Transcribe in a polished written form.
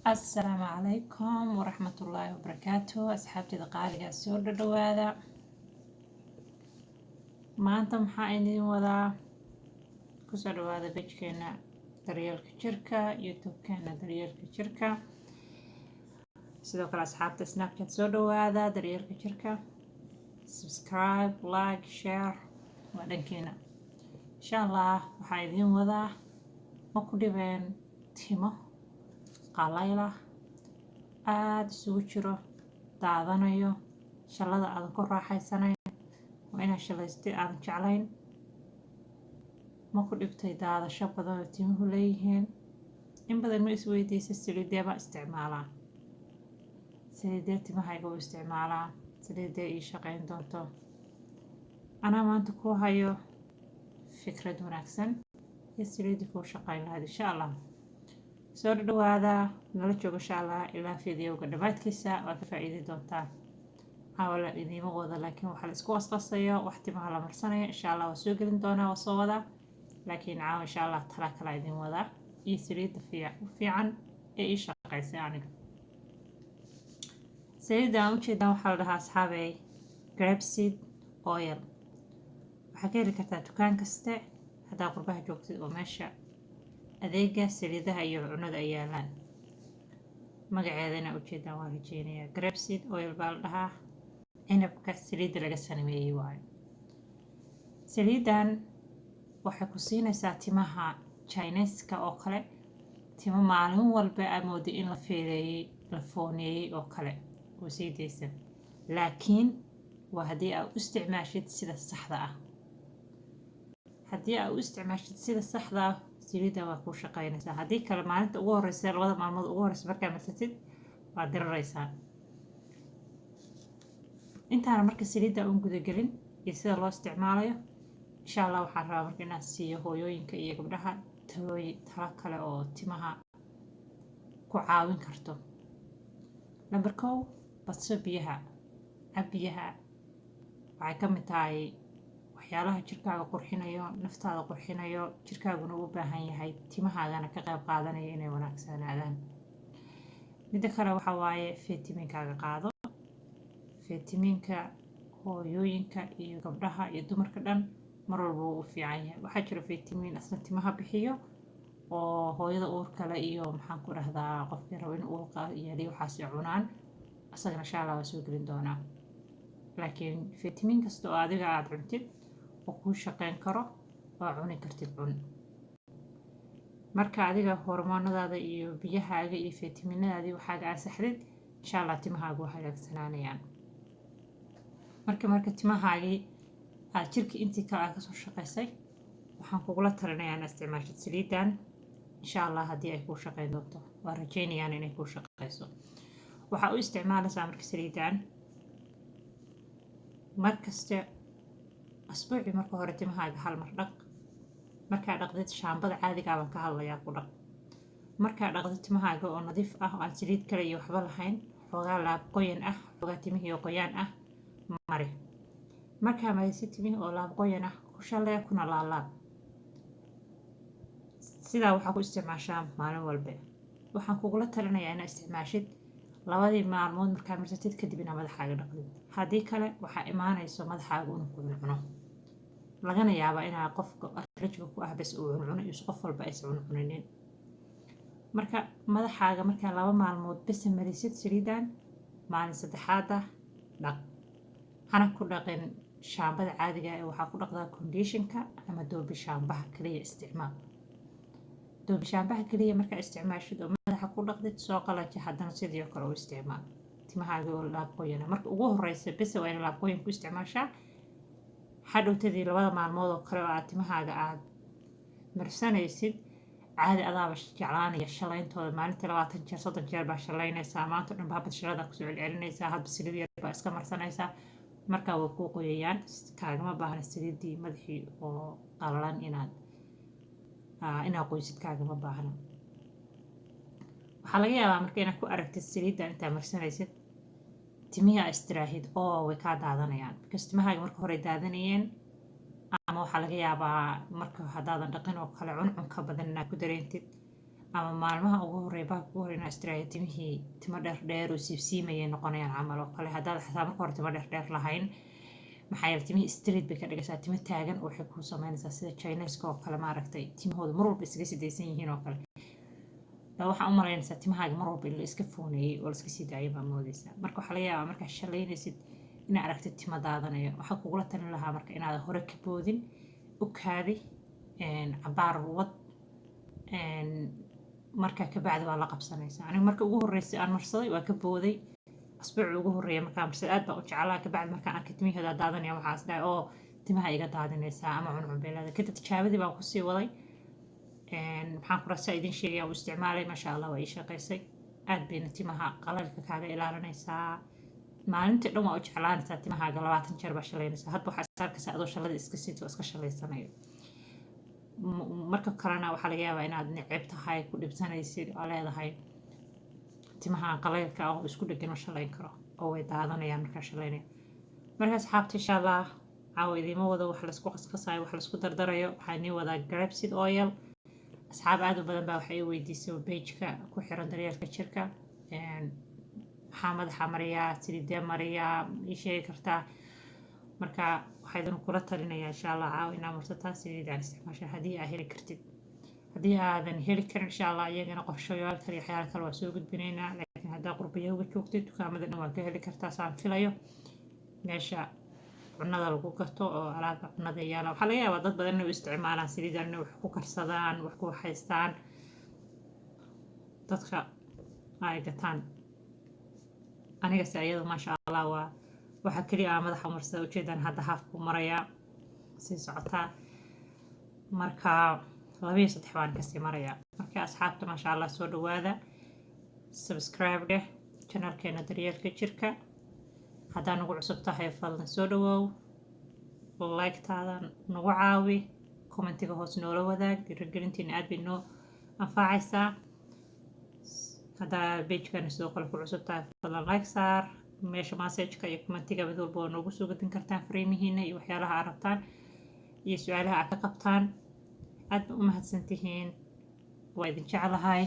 السلام عليكم ورحمة الله وبركاته أصحابتي دقائق سoo dhawaada maanta maxaa idin wadaa kusoo dhawaada page-keena daryeelka jirka youtube-keena daryeelka jirka sidoo kale asxaabta snapchat soo dhawaada daryeelka jirka subscribe like share waa dhankeena insha allah waxaa idin wadaa ma ku dhibeen timo qalayla aada isugu jiro daadanayo shalada aadan ku raaxaysanayn waa inaad shalaystay aadan jeclayn ma ku dhibtay daadasho badan oo timuhu leeyihiin in badan ma isweydiisa saliidee baa isticmaalaa saliidee timahayga u isticmaalaa saliidee ii shaqayn doonto anaa maanta ku hayo fikrad wanaagsan iyo saliidii kuu shaqayn lahayd insha allah soo dhawaada nala joogo insha allah ilaa fiidiyowga dhammaadkiisa waa ka faa'iidi doontaa xawala idiima wada laakiin waxaa la isku wasqasayo wax timaha la marsanayo insha allah waa soo gelin doonaa waa soo wadaa laakiin caawa insha allah tala kala idin wadaa iyo saliidda fiican ee ii shaqaysay aniga saliidda aan ujeedaan waxaa la dhahaa asxaabey grapeseed oil waxaa ka heli kartaa dukaan kaste haddaa qurbaha joogtid oo meesha adeega saliidaha iyo cunada ay yaalaan magaceedana ujeedaan waa rajeynayaa grapeseed oil baa la dhahaa cinabka saliidda laga sameeyey waayo saliiddan waxay ku siinaysaa timaha chineska oo kale timo maalin walba aa mooda in la feereeyey la fooneeyey oo kale oo sii daysan laakiin waa haddii aad u isticmaashid sida saxda ah haddii aad u isticmaashid sida saxda ah saliidda waa kuu shaqaynaysaa haddii kale maalinta ugu horeysa labada maalmood ugu horeysa markaa marsatid waad diraraysaa intaana marka saliidda uun gudagelin iyo sida loo isticmaalayo insha allah waxaan rabaa marka inaan siiyo hooyooyinka iyo gabdhaha talo kale oo timaha ku caawin karto number 1 badso biyaha cab biyaha waxay ka mid tahay waxyaalaha jirkaaga qurxinayo naftaada qurxinayo jirkaaguna u baahan yahay timahaagana ka qayb qaadanaya inay wanaagsanaadaan midda kale waxa waaye fitamiinkaaga qaado fitamiinka hooyooyinka iyo gabdhaha iyo dumarka dhan mar walba wuu u fiican yahay waxaa jira fitamiin asna timaha bixiyo oo hooyada uurka leh iyo maxaan ku dhahdaa qofkii rabo in uurka yeeliyo waxaas cunaan asagana insha allah waa soo gelin doonaa laakiin fitamiin kasta oo adiga aada cuntid oo kuu shaqayn karo oo cuni kartid cun marka adiga hormoonadaada iyo biyahaaga iyo fitamiinadaadii waxaaga ansaxdid insha allah timahaaga waa hagaagsanaanayaan marka timahaagii aad jirka intii kale aad kasoo shaqaysay waxaan kugula talinayaa inaad isticmaashid saliiddan insha allah haddii ay kuu shaqayn doonto waa rajeynayaan inay kuu shaqayso waxaa u isticmaalaysaa marka saliiddan markasta asbuucii marka hore timahaaga hal mar dhaq markaa dhaqdid shaambada caadigaa baan ka hadlayaa ku dhaq markaa dhaqdid timahaaga oo nadiif ah oo aan saliid kale iyo waxba lahayn xoogaa laab qoyan ah xoogaa timihii oo qoyaan ah mari markaa maraysid timihii oo laab qoyan ah ku shallee kuna laalaab sidaa waxaa ku isticmaashaa maalin walba waxaan kugula talinayaa inaad isticmaashid labadii maalmood markaa marsatid kadib inaa madaxaaga dhaqdid haddii kale waxaa imaanayso madaxaaga inuu ku cuncuno lagana yaabaa inaa qofka allergiga ku ah bas uu cuncuno iyo qof walba aysan cuncuninin marka madaxaaga markaa 2 maalmood bas marisid saliiddan maalin saddexaada dhaq hana ku dhaqin shaambada caadiga ah waxaa ku dhaqdaa conditionka ama doobi shaambaha kaliya isticmaal doobi shaambaha kaliya markaa isticmaashid oo madaxa ku dhaqdid soo qalaji haddana sidoo kale u isticmaal timahaaga oo laab qoyana marka ugu horeysa bas waa in laab qoyan ku isticmaashaa hadhowtadii 2 maalmood oo kale oo aad timahaaga aad marsanaysid caadi adaaba jeclaanaya shalayntooda maalintii 20 jeer 30 jeer baa shalaynaysaa maanta dhan baa bashirada kusoo celcelinaysaa hadba saliid yar baa iska marsanaysaa markaa way kuu qoyayaan kaagama baahna saliiddii madaxii oo qalalan inaad qoysid kaagama baahna waxaa laga yaabaa marka inaad ku aragtid saliiddan intaa marsanaysid timihi aa istiraahid oo way kaa daadanayaan because timahaaga marka hore daadanayeen ama waxaa laga yaabaa marka haddaadan dhaqin oo kale cuncunka badan inaad ku dareentid ama maalmaha ugu horreeya baa ugu horreya istiraaya timihii timo dheer oo siibsiimayay noqonayaan camal oo kale haddaad xitaa marka hore timo dheer lahayn maxaa yeelay timihii straight bay ka dhigaysaa timo taagan oo waxay kuu samaynaysaa sida Chinese-ka oo kale maaragtay timahooda mar walba isaga sidaysan yihiin oo kale baa waxaa u malaynaysaa timahaaga mar walba in la iska fooneeyey oo la iska sii daayay baa moodaysaa marka waxaa laga yaabaa markaa shalaynaysid inaad aragtid timo daadanayo waxaa kugula talin lahaa marka inaad hore ka boodin u kaadi cabaar wad markaa kabacdi waa la qabsanaysaa aniga marka ugu horreysay aan marsaday waa ka booday asbuuci ugu horreeya markaa marsaday aad baan u jeclaa kabacdi markaan arkay timihooda daadanaya waxaas dhahay oo timaha iga daadinaysaa ama cuncunbeelada kadib tijaabadii baan kusii waday maxaan ku rasaa idin sheegaya u isticmaalay maasha allah waa ii shaqaysay aad bayna timaha qalalka kaaga ilaalinaysaa maalintii dhan waa u jeclaanaysaa timahaaga 20 jeer baa shalaynaysaa hadba waxaa saarkaysaa adoo shalada iska sito iska shalaysanayo marka kalena waxaa laga yaabaa inaad neceb tahay ku dhibsanaysid oo leedahay timaha qalaylka ah oo isku dhegan ma shalayn karo oo way daadanayaan markaa shalaynaya marka asxaabta insha allah caawa idiima wado wax laisku qasqasayo wax laisku dardarayo waxaa inii wadaa grapeseed oil asxaab aad u badan baa waxay weydiisay page-ka ku xiran daryeelka jirka maxaa madaxa mariyaa sidee mariyaa ii sheegi kartaa marka waxaa idin kula talinayaa insha allah caawa inaa marsataa saliidaan isticmaasha haddii aa heli kartid haddii aadan heli karin insha allah iyagana qorshayaal kale iyo waxyaalo kale waa soo gudbinaynaa laakiin haddaa qurbayahooga joogtid dukaamada dhan waa ka heli kartaa saan filayo meesha cunada lagu gato oo alaabta cunada yaala waxaa laga yaabaa dad badan inay u isticmaalaan saliidan inay wax ku karsadaan wax ku haystaan dadka ay gataan anigase iyadu maasha allah waa waxa kaliya aan madaxa marsada ujeedaan hadda haafku marayaa sii socotaa marka 2-3 baan kasii marayaa marka asxaabta maasha allah soo dhawaada subscribe dheh channelkeena daryeelka jirka haddaan nagu cusub tahay fadlan soo dhawow like-taada nagu caawi commentiga hoos noola wadaag dhiirigelintiina aad bay noo anfacaysaa haddaa page-kana sidoo kale ku cusub tahay fadlan like saar meesha message-ka iyo commentiga mid walba waa noogu soo gudbin kartaan fariimihiina iyo waxyaalaha aad rabtaan iyo su-aalaha aad ka qabtaan aad ba u mahadsantihiin waa idin jeclahay